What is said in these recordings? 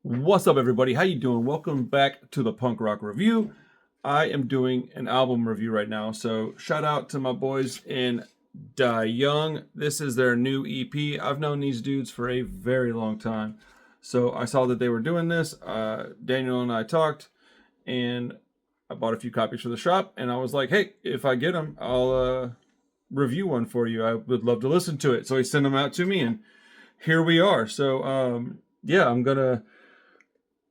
What's up, everybody? How you doing? Welcome back to the Punk Rock Review. I am doing an album review right now, so shout out to my boys in Die Young. This is their new EP. I've known these dudes for a very long time, so I saw that they were doing this. Daniel and I talked, and I bought a few copies for the shop, and I was like, hey, if I get them, I'll review one for you. I would love to listen to it. So he sent them out to me, and here we are. So yeah, I'm gonna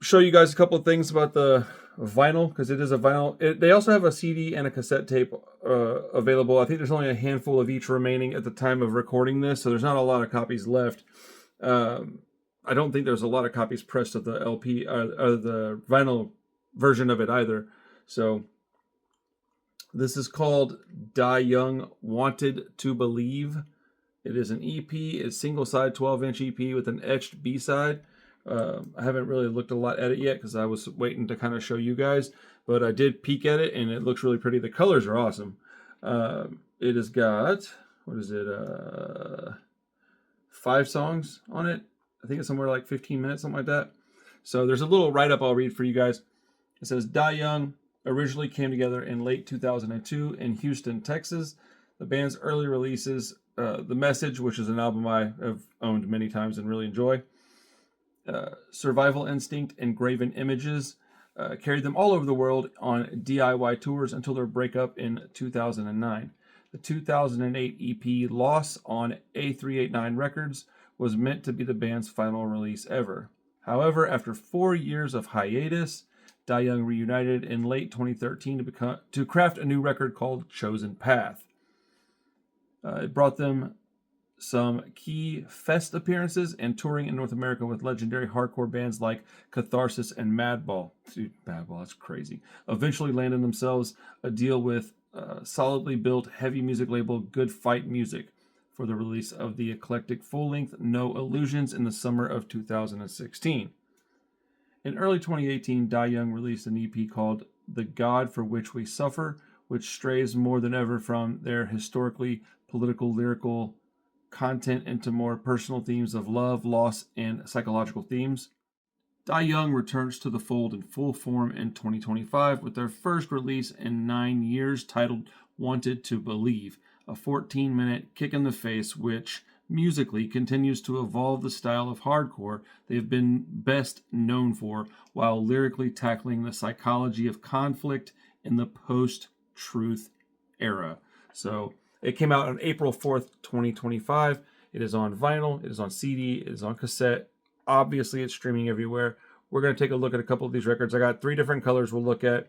show you guys a couple of things about the vinyl, because it is a vinyl. They also have a CD and a cassette tape available. I think there's only a handful of each remaining at the time of recording this, so there's not a lot of copies left. I don't think there's a lot of copies pressed of the LP or the vinyl version of it either. So this is called Die Young Wanted to Believe. It is an EP. It's single side 12-inch EP with an etched B-side. I haven't really looked a lot at it yet because I was waiting to kind of show you guys, but I did peek at it and it looks really pretty. The colors are awesome. It has got, what is it, 5 songs on it. I think it's somewhere like 15 minutes, something like that. So there's a little write-up I'll read for you guys. It says, Die Young originally came together in late 2002 in Houston, Texas. The band's early releases, The Message, which is an album I have owned many times and really enjoy, Survival Instinct, and Graven Images, carried them all over the world on DIY tours until their breakup in 2009. The 2008 EP Loss on A389 Records was meant to be the band's final release ever. However, after 4 years of hiatus, Die Young reunited in late 2013 to craft a new record called Chosen Path. It brought them some key fest appearances and touring in North America with legendary hardcore bands like Catharsis and Madball. Dude, Madball, that's crazy. Eventually landing themselves a deal with solidly built heavy music label Good Fight Music for the release of the eclectic full-length No Illusions in the summer of 2016. In early 2018, Die Young released an EP called The God for Which We Suffer, which strays more than ever from their historically political, lyrical content into more personal themes of love, loss, and psychological themes. Die Young returns to the fold in full form in 2025 with their first release in 9 years titled Wanted to Believe, a 14-minute kick in the face which musically continues to evolve the style of hardcore they've been best known for, while lyrically tackling the psychology of conflict in the post-truth era. So it came out on April 4th, 2025. It is on vinyl, it is on CD, it is on cassette. Obviously, it's streaming everywhere. We're going to take a look at a couple of these records. I got 3 different colors we'll look at.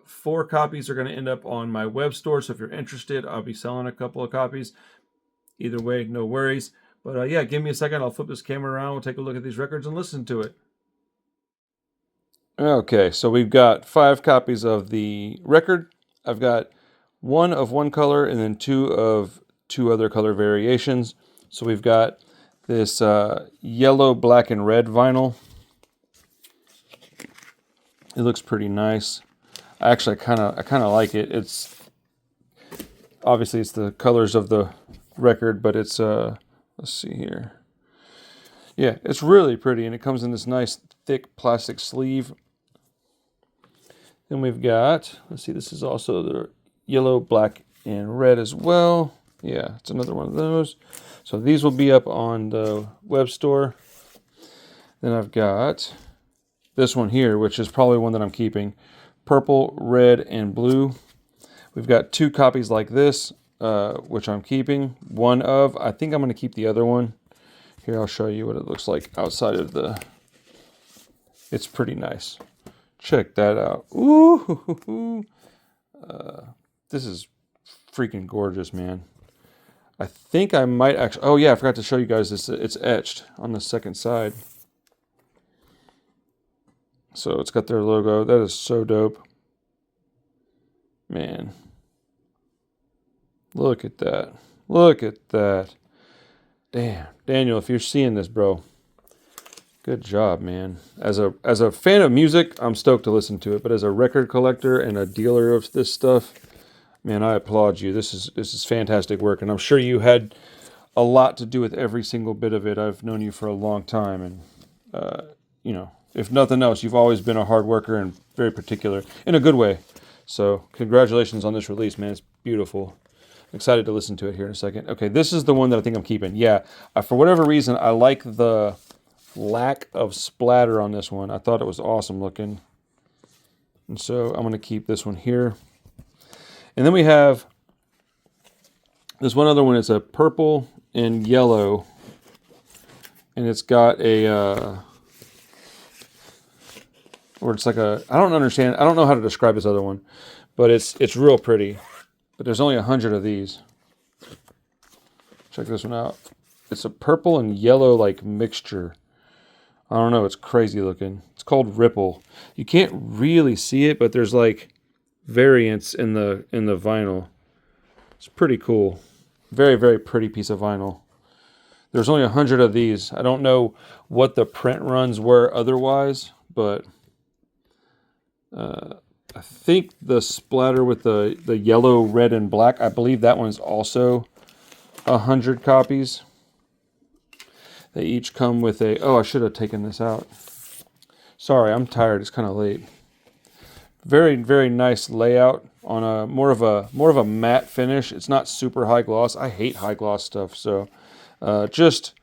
4 copies are going to end up on my web store, so if you're interested, I'll be selling a couple of copies. Either way, no worries. But yeah, give me a second. I'll flip this camera around. We'll take a look at these records and listen to it. Okay, so we've got 5 copies of the record. I've got 1 of one color and then 2 of 2 other color variations. So we've got this yellow, black, and red vinyl. It looks pretty nice. Actually, I kind of like it. It's obviously it's the colors of the record, but it's let's see here. Yeah, it's really pretty, and it comes in this nice thick plastic sleeve. Then we've got, let's see, this is also the yellow, black, and red as well. Yeah, it's another one of those. So these will be up on the web store. Then I've got this one here, which is probably one that I'm keeping. Purple, red, and blue. We've got 2 copies like this, which I'm keeping. One of, I think I'm going to keep the other one. Here, I'll show you what it looks like outside of the... It's pretty nice. Check that out. Ooh! This is freaking gorgeous, man. I think I might actually... Oh, yeah, I forgot to show you guys this. It's etched on the second side. So it's got their logo. That is so dope. Man. Look at that. Look at that. Damn. Daniel, if you're seeing this, bro, good job, man. As a fan of music, I'm stoked to listen to it. But as a record collector and a dealer of this stuff, man, I applaud you. This is fantastic work. And I'm sure you had a lot to do with every single bit of it. I've known you for a long time. And you know, if nothing else, you've always been a hard worker and very particular in a good way. So congratulations on this release, man. It's beautiful. I'm excited to listen to it here in a second. Okay, this is the one that I think I'm keeping. Yeah, for whatever reason, I like the lack of splatter on this one. I thought it was awesome looking. And so I'm going to keep this one here. And then we have this one other one. It's a purple and yellow. And it's got a, or it's like a, I don't understand. I don't know how to describe this other one, but it's real pretty. But there's only 100 of these. Check this one out. It's a purple and yellow like mixture. I don't know. It's crazy looking. It's called Ripple. You can't really see it, but there's like variants in the vinyl. It's pretty cool. Very, very pretty piece of vinyl. There's only 100 of these. I don't know what the print runs were otherwise, but I think the splatter with the yellow, red, and black, I believe that one's also 100 copies. They each come with a... Oh, I should have taken this out. Sorry, I'm tired. It's kind of late. Very, very nice layout on a more of a matte finish. It's not super high gloss. I hate high gloss stuff. So, just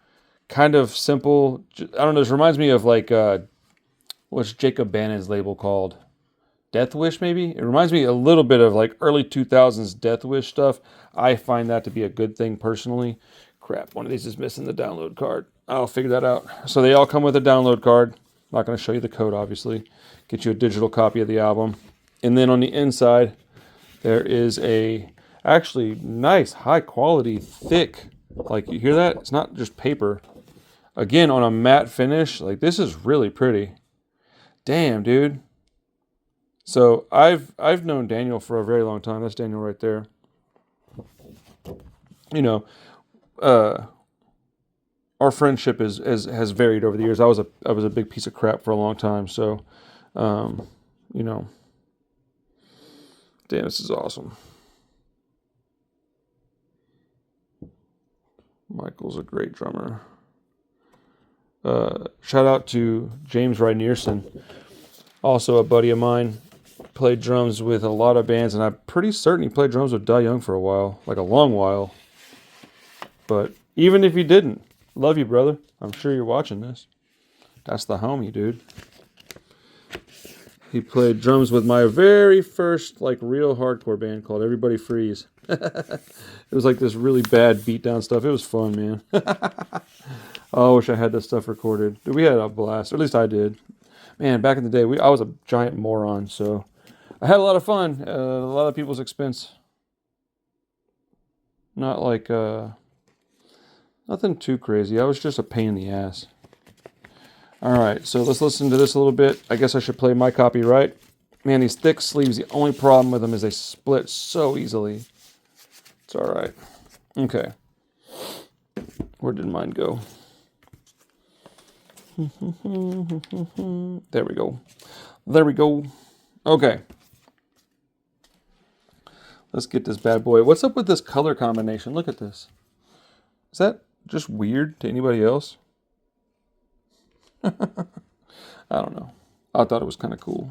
kind of simple. I don't know. This reminds me of like what's Jacob Bannon's label called? Death Wish, maybe? It reminds me a little bit of like early 2000s Death Wish stuff. I find that to be a good thing personally. Crap, one of these is missing the download card. I'll figure that out. So they all come with a download card. I'm not going to show you the code, obviously. Get you a digital copy of the album. And then on the inside, there is a actually nice, high quality, thick, like you hear that? It's not just paper. Again, on a matte finish. Like this is really pretty. Damn, dude. So I've known Daniel for a very long time. That's Daniel right there. You know, our friendship has varied over the years. I was a big piece of crap for a long time. So, you know, damn, this is awesome. Michael's a great drummer. Shout out to James Rynierson, also a buddy of mine. Played drums with a lot of bands, and I'm pretty certain he played drums with Die Young for a while, like a long while. But even if you didn't, love you, brother. I'm sure you're watching this. That's the homie, dude. He played drums with my very first, like, real hardcore band called Everybody Freeze. It was like this really bad beatdown stuff. It was fun, man. Oh, I wish I had this stuff recorded. Dude, we had a blast, or at least I did. Man, back in the day, I was a giant moron, so I had a lot of fun. A lot of people's expense. Not like, nothing too crazy. I was just a pain in the ass. Alright, so let's listen to this a little bit. I guess I should play my copy, right? Man, these thick sleeves, the only problem with them is they split so easily. It's alright. Okay. Where did mine go? There we go. There we go. Okay. Let's get this bad boy. What's up with this color combination? Look at this. Is that just weird to anybody else? I don't know. I thought it was kind of cool.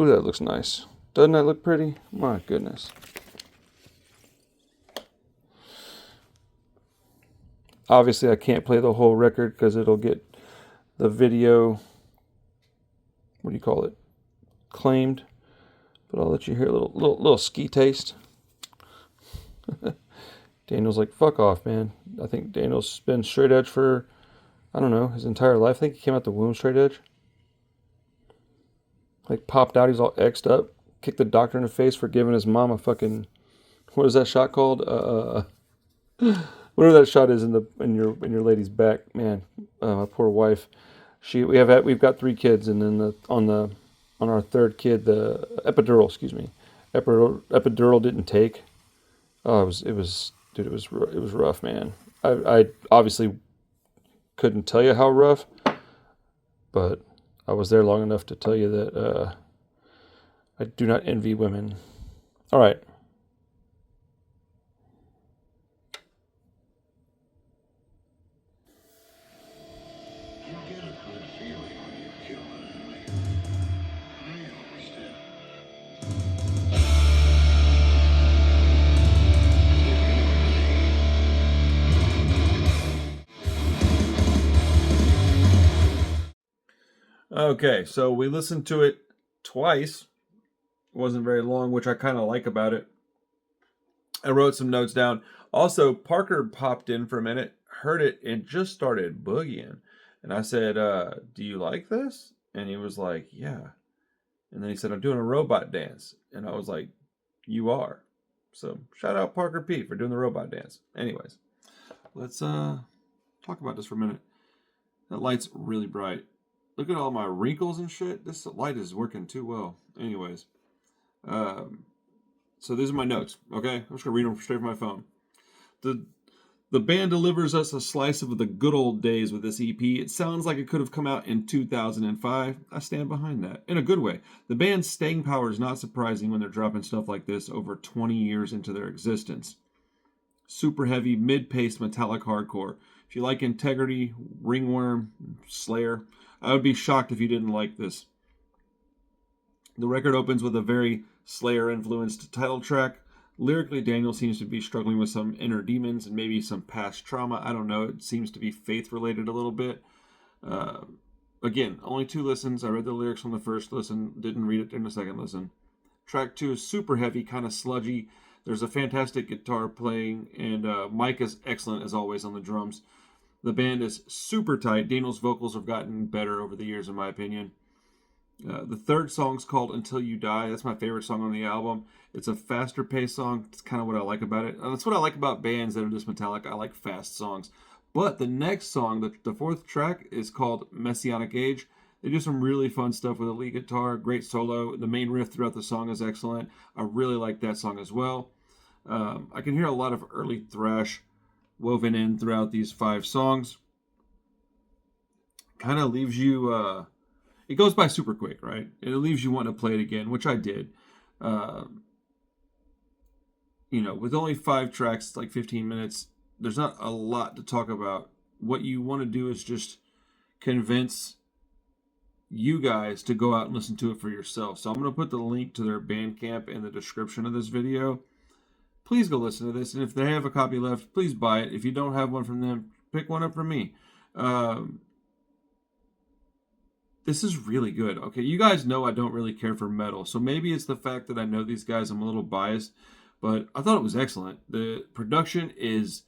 Ooh, that looks nice. Doesn't that look pretty? My goodness. Obviously, I can't play the whole record because it'll get the video, what do you call it, claimed. But I'll let you hear a little ski taste. Daniel's like, fuck off, man. I think Daniel's been straight edge for, I don't know, his entire life. I think he came out the womb straight edge. Like, popped out, he's all X'd up. Kicked the doctor in the face for giving his mom a fucking, what is that shot called? Whatever that shot is in your lady's back, man. My poor wife. We've got 3 kids, and then on our third kid, the epidural didn't take. Oh, it was rough, man. I obviously couldn't tell you how rough, but I was there long enough to tell you that I do not envy women. All right. You get a good feeling when you kill an enemy. I always did. Okay, so we listened to it twice. It wasn't very long, which I kind of like about it. I wrote some notes down. Also, Parker popped in for a minute, heard it, and just started boogieing. And I said, do you like this? And he was like, yeah. And then he said, I'm doing a robot dance. And I was like, you are. So shout out Parker P for doing the robot dance. Anyways, let's talk about this for a minute. That light's really bright. Look at all my wrinkles and shit. This light is working too well. Anyways, so these are my notes. Okay, I'm just gonna read them straight from my phone. The band delivers us a slice of the good old days with this EP. It sounds like it could have come out in 2005. I stand behind that. In a good way. The band's staying power is not surprising when they're dropping stuff like this over 20 years into their existence. Super heavy, mid-paced metallic hardcore. If you like Integrity, Ringworm, Slayer, I would be shocked if you didn't like this. The record opens with a very Slayer-influenced title track. Lyrically, Daniel seems to be struggling with some inner demons and maybe some past trauma. I don't know. It seems to be faith-related a little bit. Again, only 2 listens. I read the lyrics on the first listen. Didn't read it in the second listen. Track 2 is super heavy, kind of sludgy. There's a fantastic guitar playing, and Mike is excellent, as always, on the drums. The band is super tight. Daniel's vocals have gotten better over the years, in my opinion. The third song's called Until You Die. That's my favorite song on the album. It's a faster paced song. It's kind of what I like about it. That's what I like about bands that are this metallic. I like fast songs. But the next song, the 4th track, is called Messianic Age. They do some really fun stuff with a lead guitar, great solo. The main riff throughout the song is excellent. I really like that song as well. I can hear a lot of early thrash woven in throughout these 5 songs. Kind of leaves you... it goes by super quick, right? It leaves you wanting to play it again, which I did. With only 5 tracks, like 15 minutes, there's not a lot to talk about. What you want to do is just convince you guys to go out and listen to it for yourself. So I'm going to put the link to their Bandcamp in the description of this video. Please go listen to this. And if they have a copy left, please buy it. If you don't have one from them, pick one up from me. This is really good. Okay, you guys know I don't really care for metal, so maybe it's the fact that I know these guys, I'm a little biased, but I thought it was excellent. The production is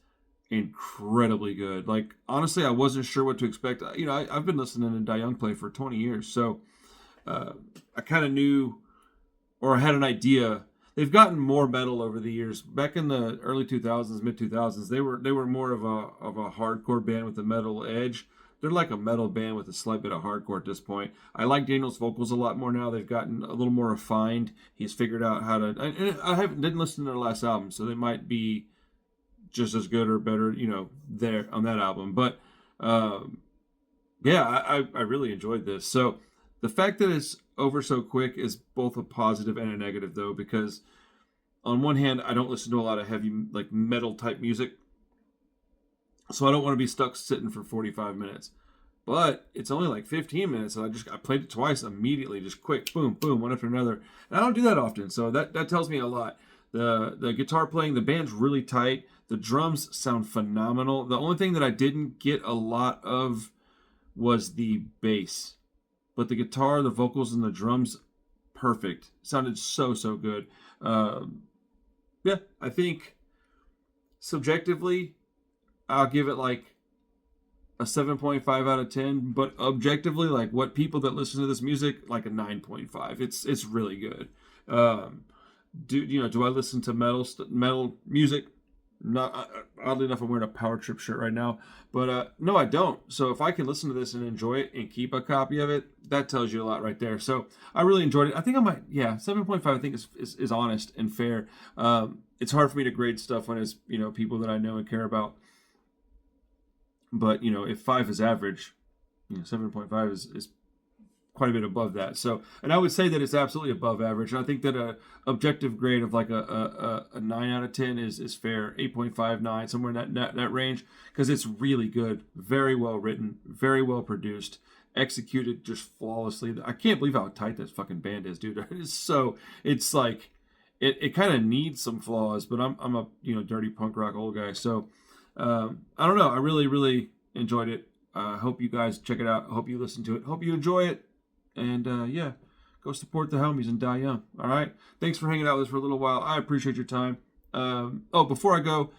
incredibly good. Like, honestly, I wasn't sure what to expect. I've been listening to Die Young play for 20 years, so I kind of knew, or I had an idea. They've gotten more metal over the years. Back in the early 2000s, mid 2000s, they were more of a hardcore band with a metal edge. They're like a metal band with a slight bit of hardcore at this point. I like Daniel's vocals a lot more now. They've gotten a little more refined. He's figured out how to... And I didn't listen to their last album, so they might be just as good or better, there on that album. But, yeah, I really enjoyed this. So the fact that it's over so quick is both a positive and a negative, though, because on one hand, I don't listen to a lot of heavy, like, metal-type music. So I don't want to be stuck sitting for 45 minutes. But it's only like 15 minutes, and I played it twice immediately, just quick, boom, boom, one after another. And I don't do that often, so that tells me a lot. The guitar playing, the band's really tight. The drums sound phenomenal. The only thing that I didn't get a lot of was the bass. But the guitar, the vocals, and the drums, perfect. Sounded so good. Yeah, I think subjectively, I'll give it like a 7.5 out of 10, but objectively, like what people that listen to this music, like a 9.5. It's really good. Do I listen to metal music? Not oddly enough, I'm wearing a Power Trip shirt right now, but no, I don't. So if I can listen to this and enjoy it and keep a copy of it, that tells you a lot right there. So I really enjoyed it. I think I might, 7.5. I think is honest and fair. It's hard for me to grade stuff when it's people that I know and care about. But, if 5 is average, 7.5 is quite a bit above that. So, and I would say that it's absolutely above average. And I think that a objective grade of like a 9 out of 10 is fair. 8.59, somewhere in that range, because it's really good, very well written, very well produced, executed just flawlessly. I can't believe how tight this fucking band is, dude. It's like it kind of needs some flaws, but I'm a dirty punk rock old guy, so I don't know. I really enjoyed it. I hope you guys check it out. I hope you listen to it. Hope you enjoy it. And yeah, go support the homies and die young. All right. Thanks for hanging out with us for a little while. I appreciate your time. Before I go,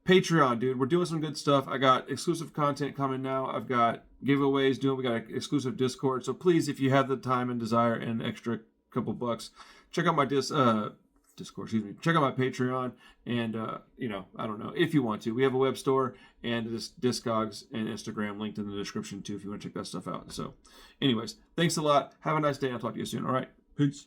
Patreon, dude, we're doing some good stuff. I got exclusive content coming now. I've got giveaways doing. We got an exclusive Discord. So please, if you have the time and desire and extra couple bucks, check out my Discord, excuse me. Check out my Patreon, and I don't know if you want to. We have a web store and this Discogs and Instagram linked in the description too if you want to check that stuff out. So, anyways, thanks a lot. Have a nice day. I'll talk to you soon. All right, peace.